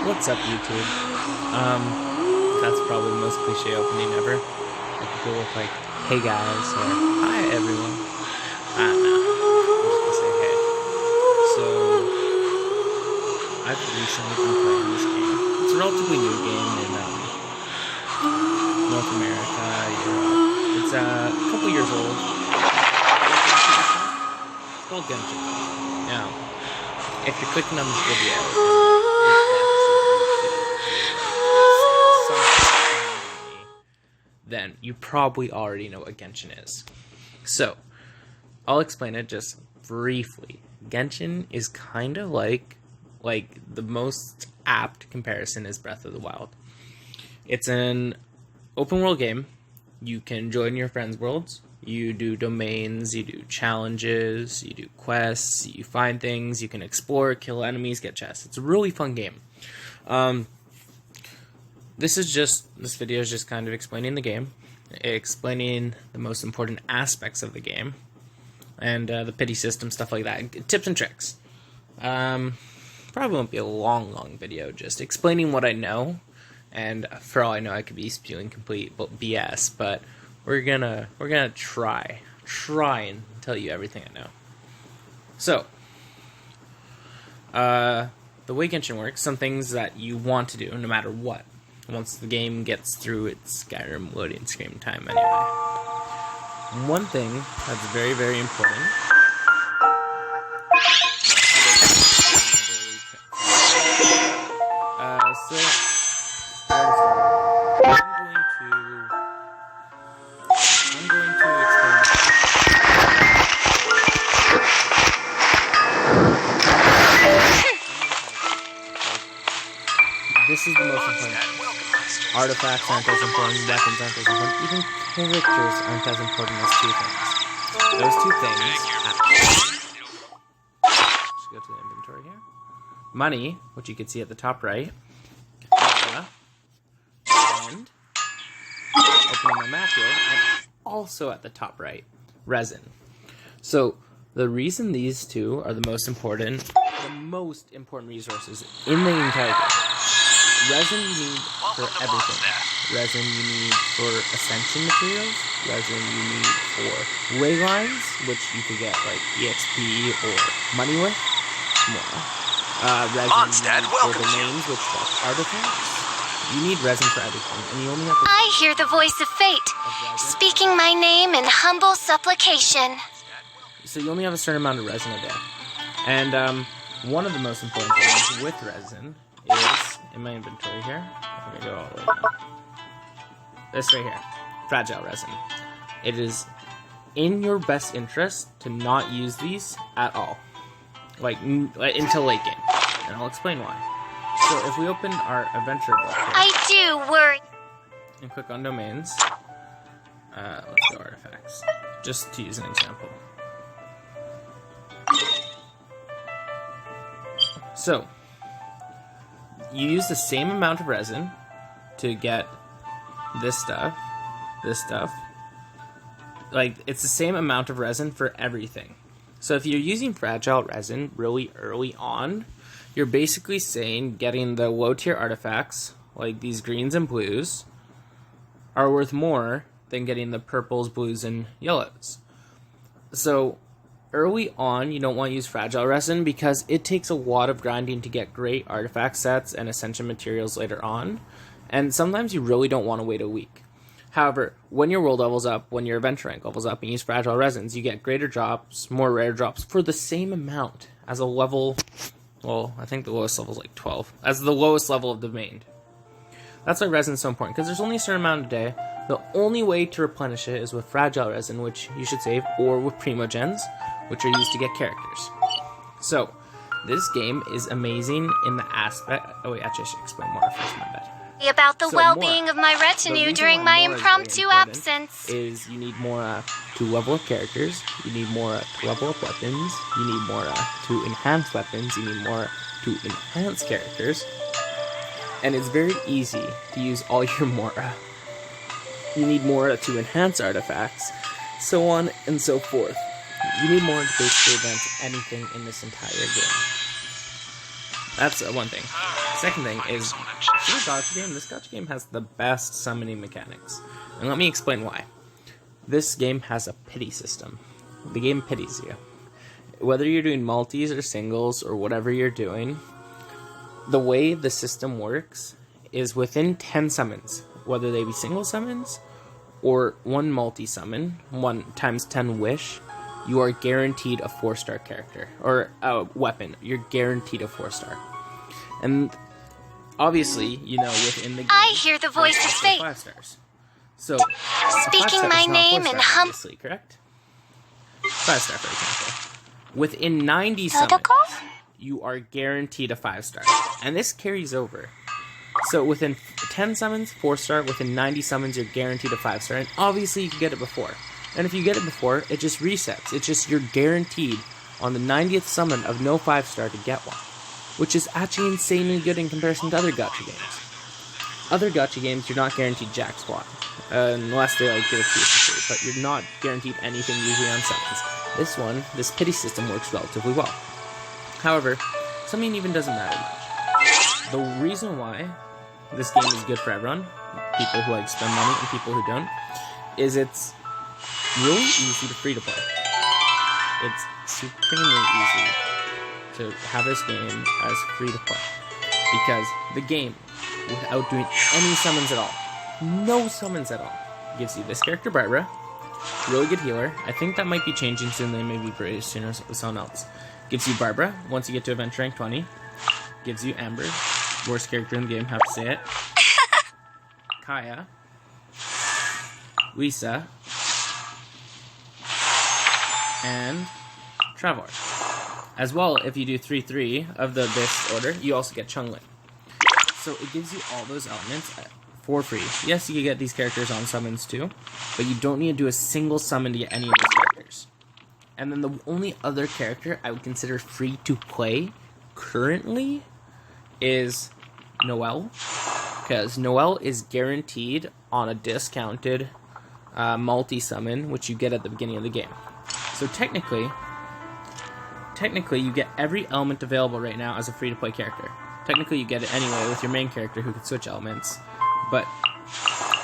What's up, YouTube? That's probably the most cliche opening ever. I could go with like, hey guys, or hi everyone. I don't know. I'm just gonna say hey. So, I've recently been playing this game. It's a relatively new game in North America, Europe. It's a couple years old. It's called Genshin. Now, if you're clicking on this video, then you probably already know what Genshin is. So, I'll explain it just briefly. Genshin is kind of like the most apt comparison is Breath of the Wild. It's an open world game. You can join your friends' worlds. You do domains, you do challenges, you do quests, you find things, you can explore, kill enemies, get chests. It's a really fun game. This video is just kind of explaining the game, explaining the most important aspects of the game, and the pity system, stuff like that, tips and tricks. Probably won't be a long video, just explaining what I know, and for all I know, I could be spewing complete BS, but we're gonna try and tell you everything I know. So, the way Genshin works, some things that you want to do no matter what, once the game gets through its Skyrim loading screen time anyway. One thing that's very, very important I'm going to explain this is the most important. Artifacts aren't as important, weapons aren't as important, even characters aren't as important as two things. Those two things have to just go to the inventory here. Money, which you can see at the top right. And opening my map here, and also at the top right, resin. So the reason these two are the most important resources in the entire game. Resin you need for everything. Resin you need for ascension materials. Resin you need for way lines, which you could get like EXP or money with. More. Resin you need for domains, which are artifacts. You need resin for everything, and you only have to... I hear the voice of fate, speaking my name in humble supplication. So you only have a certain amount of resin a day. And one of the most important things with resin is, in my inventory here, I'm going to go all the way down. This right here, fragile resin. It is in your best interest to not use these at all. Like until late game. And I'll explain why. So if we open our adventure book here, I do worry. And click on domains, let's go artifacts, just to use an example. So, you use the same amount of resin to get this stuff, like, it's the same amount of resin for everything. So if you're using fragile resin really early on, you're basically saying getting the low-tier artifacts, like these greens and blues, are worth more than getting the purples, blues, and yellows. So, early on, you don't want to use fragile resin because it takes a lot of grinding to get great artifact sets and ascension materials later on, and sometimes you really don't want to wait a week. However, when your world levels up, when your adventure rank levels up and you use fragile resins, you get greater drops, more rare drops, for the same amount as a level... Well, I think the lowest level is like 12. As the lowest level of domain. That's why resin is so important, because there's only a certain amount a day. The only way to replenish it is with fragile resin, which you should save, or with primogens, which are used to get characters. So, this game is amazing in the aspect... Oh wait, actually I should explain more first, my bad. About the well-being of my retinue during my impromptu absence. Is you need more to level up characters, you need more to level up weapons, you need more to enhance weapons, you need more to enhance characters, and it's very easy to use all your Mora. You need more to enhance artifacts, so on and so forth. You need more to basically advance anything in this entire game. That's one thing. second thing is, for a gacha game, this gacha game has the best summoning mechanics. And let me explain why. This game has a pity system. The game pities you. Whether you're doing multis or singles or whatever you're doing, the way the system works is within 10 summons, whether they be single summons or one multi-summon, 1 times 10 wish, you are guaranteed a 4-star character, or a weapon. You're guaranteed a 4-star. And obviously, you know, within the game, I hear the voice of fate. 5 stars. So, Speaking my name in obviously, correct? 5-star, for example. Within 90 summons, you are guaranteed a 5-star. And this carries over. So within 10 summons, 4-star. Within 90 summons, you're guaranteed a 5-star. And obviously, you can get it before. And if you get it before, it just resets. It's just you're guaranteed on the 90th summon of no 5-star to get one. Which is actually insanely good in comparison to other gacha games. Other gacha games, you're not guaranteed jack squat. Unless they like give it to you for free. But you're not guaranteed anything usually on summons. This pity system works relatively well. However, something even doesn't matter much. The reason why this game is good for everyone, people who like spend money and people who don't, is it's really easy to free to play. It's supremely easy to have this game as free to play. Because the game, without doing any summons at all, no summons at all, gives you this character, Barbara, really good healer. I think that might be changing soon, they may be pretty soon or someone else. Gives you Barbara, once you get to adventure rank 20. Gives you Amber, worst character in the game, have to say it. Kaya. Lisa. And Trevor. As well, if you do 3-3 of the Abyss order, you also get Chungling. So it gives you all those elements for free. Yes, you can get these characters on summons too, but you don't need to do a single summon to get any of these characters. And then the only other character I would consider free to play currently is Noelle, because Noelle is guaranteed on a discounted multi-summon, which you get at the beginning of the game. So technically you get every element available right now as a free-to-play character. Technically you get it anyway with your main character who can switch elements, but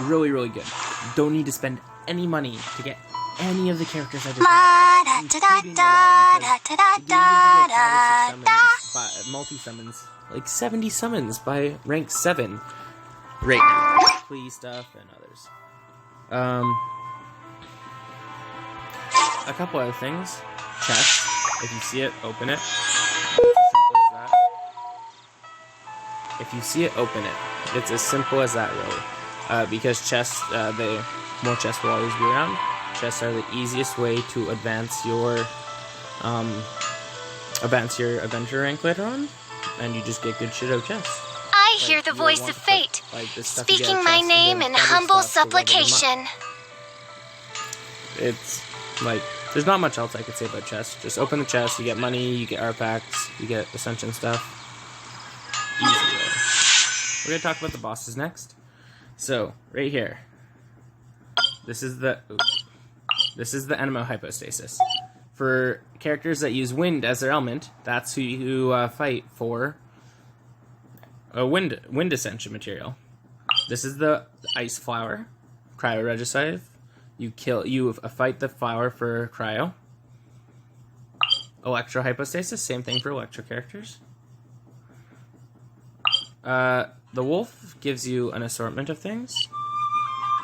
really, really good. You don't need to spend any money to get any of the characters I just mentioned. Multi-summons, like 70 summons by rank 7 right now. Plea stuff and others. A couple other things. Chest. If you see it, open it. If you see it, open it. It's as simple as that, really. Because chests, more chests will always be around. Chests are the easiest way to advance your adventure rank later on, and you just get good shit out of chests. I hear the voice of fate, speaking my name in humble supplication. It's like, there's not much else I could say about chests. Just open the chest, you get money, you get artifacts, you get ascension stuff. Easy way. We're gonna talk about the bosses next. So, right here. This is the Enemo Hypostasis. For characters that use wind as their element, that's who you fight for a wind ascension material. This is the Ice Flower, Cryo Regicide. You fight the flower for Cryo. Electro Hypostasis, same thing for Electro characters. The Wolf gives you an assortment of things.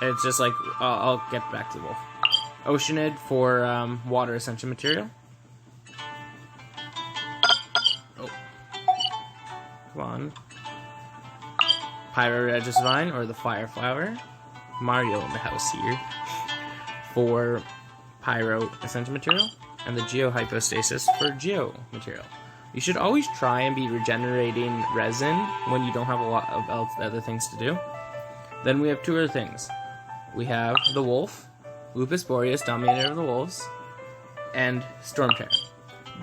It's just like, I'll get back to the Wolf. Oceanid for water ascension material. Oh. Come on. Pyro Regicide, or the Fire Flower. Mario in the house here. For Pyro ascension material. And the Geo Hypostasis for Geo material. You should always try and be regenerating resin when you don't have a lot of other things to do. Then we have two other things. We have the Wolf, Lupus Boreas, Dominator of the Wolves, and Stormterror.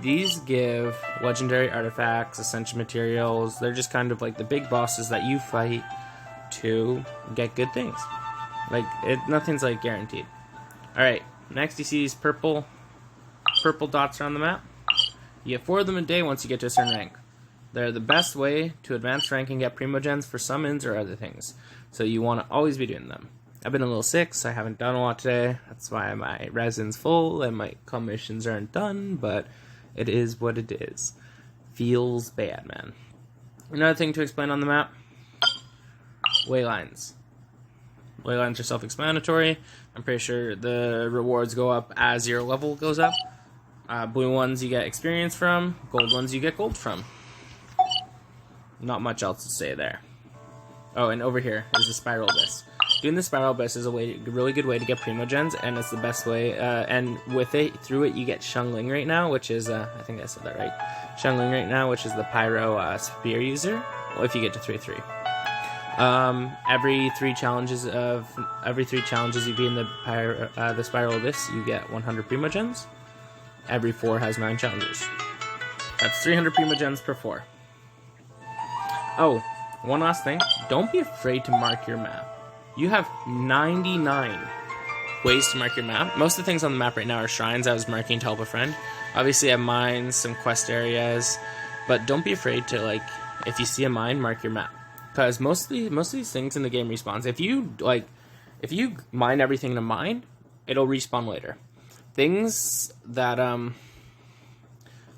These give legendary artifacts, ascension materials. They're just kind of like the big bosses that you fight to get good things. Like, nothing's like guaranteed. Alright, next you see these purple dots around the map. You get 4 of them a day once you get to a certain rank. They're the best way to advance rank and get primogens for summons or other things. So you want to always be doing them. I've been a little sick, so I haven't done a lot today. That's why my resin's full and my commissions aren't done, but it is what it is. Feels bad, man. Another thing to explain on the map, waylines. Waylines are self-explanatory. I'm pretty sure the rewards go up as your level goes up. Blue ones you get experience from, gold ones you get gold from. Not much else to say there. Oh, and over here is the spiral abyss. Doing the spiral abyss is a really good way to get primogens, and it's the best way. And with it, through it, you get Shungling right now, which is I think I said that right. Shungling right now, which is the pyro spear user. Well, if you get to 3/3. Every three challenges you beat in the spiral abyss, you get 100 primogens. Every 4 has 9 challenges. That's 300 primogens per 4. Oh, one last thing. Don't be afraid to mark your map. You have 99 ways to mark your map. Most of the things on the map right now are shrines. I was marking to help a friend. Obviously, I have mines, some quest areas, but don't be afraid to, like, if you see a mine, mark your map. Because most of these things in the game respawns. If you mine everything in a mine, it'll respawn later. Things that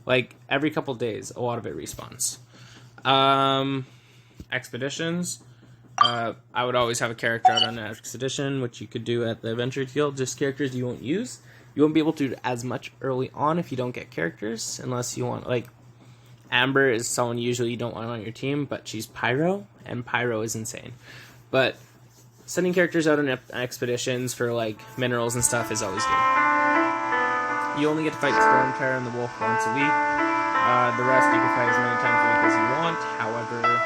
like every couple days, a lot of it respawns. Expeditions. I would always have a character out on an expedition, which you could do at the adventure guild. Just characters you won't use. You won't be able to do as much early on if you don't get characters, unless you want, like, Amber is someone usually you don't want on your team, but she's Pyro, and Pyro is insane. But sending characters out on expeditions for, like, minerals and stuff is always good. You only get to fight Stormterror and the Wolf once a week. The rest you can fight as many times a week as you want. However, you're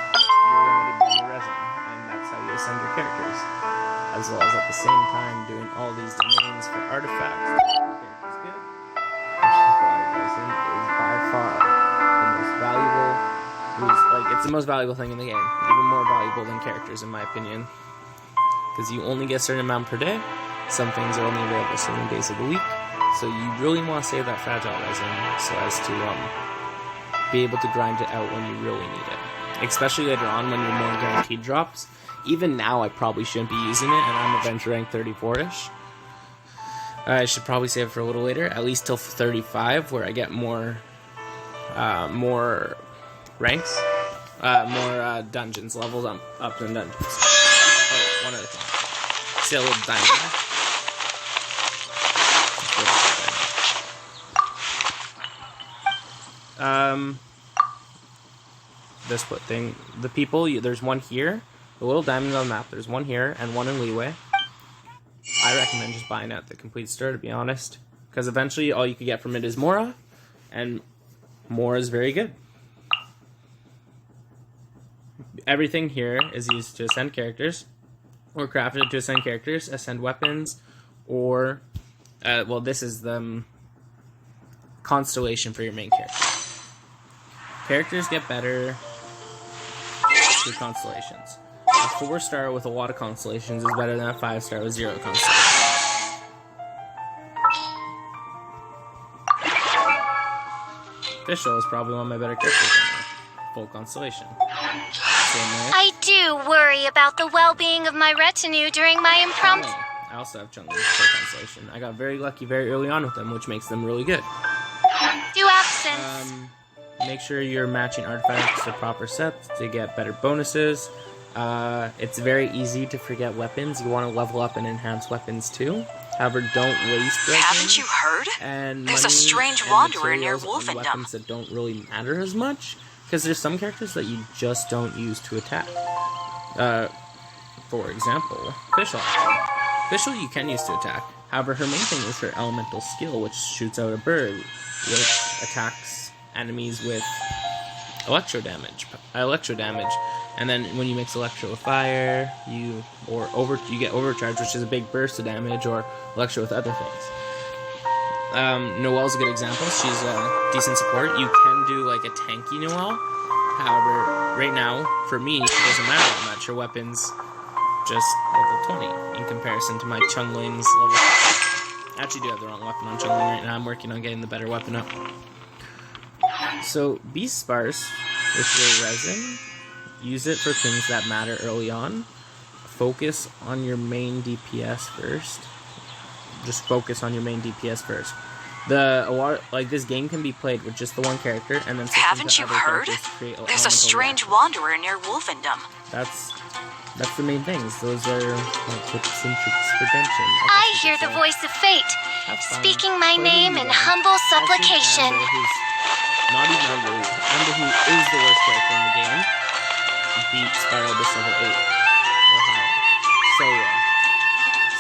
limited by your resin, and that's how you ascend your characters. As well as at the same time doing all these domains for artifacts. Characters good. Which is why resin is by far the most valuable. It's the most valuable thing in the game. Even more valuable than characters, in my opinion. Because you only get a certain amount per day. Some things are only available certain days of the week. So you really want to save that fragile resin so as to be able to grind it out when you really need it. Especially later on when you're more guaranteed drops. Even now I probably shouldn't be using it, and I'm adventure rank 34-ish. I should probably save it for a little later, at least till 35, where I get more ranks, more dungeons, levels up in dungeons. Oh, one other thing. See a little diamond. This split thing. The people, there's one here. The little diamond on the map. There's one here and one in Leeway. I recommend just buying at the complete store, to be honest. Because eventually all you can get from it is Mora. And Mora is very good. Everything here is used to ascend characters. Or crafted to ascend characters, ascend weapons, or... well, this is the constellation for your main character. Characters get better through constellations. A 4-star with a lot of constellations is better than a 5-star with 0 constellations. Fischl is probably one of my better characters right now. Full constellation. I do worry about the well-being of my retinue during my impromptu... I also have Chun-Li full constellation. I got very lucky very early on with them, which makes them really good. Do absence. Make sure you're matching artifacts to proper sets to get better bonuses. It's very easy to forget weapons. You want to level up and enhance weapons too. However, don't waste weapons. Haven't you heard? And there's a strange wanderer near Wolfendom. Weapons that don't really matter as much, because there's some characters that you just don't use to attack. For example, Fischl. Fischl you can use to attack. However, her main thing is her elemental skill, which shoots out a bird, which attacks enemies with electro damage, and then when you mix electro with fire, you get overcharge, which is a big burst of damage, or electro with other things. Noelle's a good example. She's a decent support. You can do like a tanky Noelle. However, right now for me, it doesn't matter that much. Her weapon's just level 20 in comparison to my Chungling's level. I actually do have the wrong weapon on Chungling right now. I'm working on getting the better weapon up. So, be sparse with your resin, use it for things that matter early on. Focus on your main DPS first. Just focus on your main DPS first. This game can be played with just the one character, and then haven't you heard? There's a strange wanderer near Wolfendom. That's the main things. Those are tips and tricks for Genshin. I hear the voice of fate, speaking my name in humble supplication. Not even ugly. Amber, who is the worst character in the game, beat Spiral Abyss level 8 or higher. So well.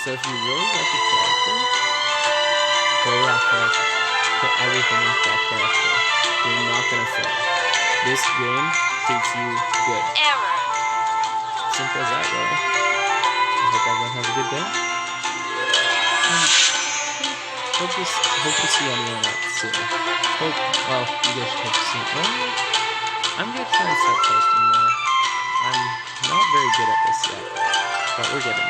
So if you really like a character, play that character. Put everything into that character. You're not gonna fail. This game treats you good. Error. Simple as that, really. I hope everyone has a good day. Hope to see anyone else soon. You guys hope to see me. I'm gonna try and start posting more. I'm not very good at this yet, but we're getting there.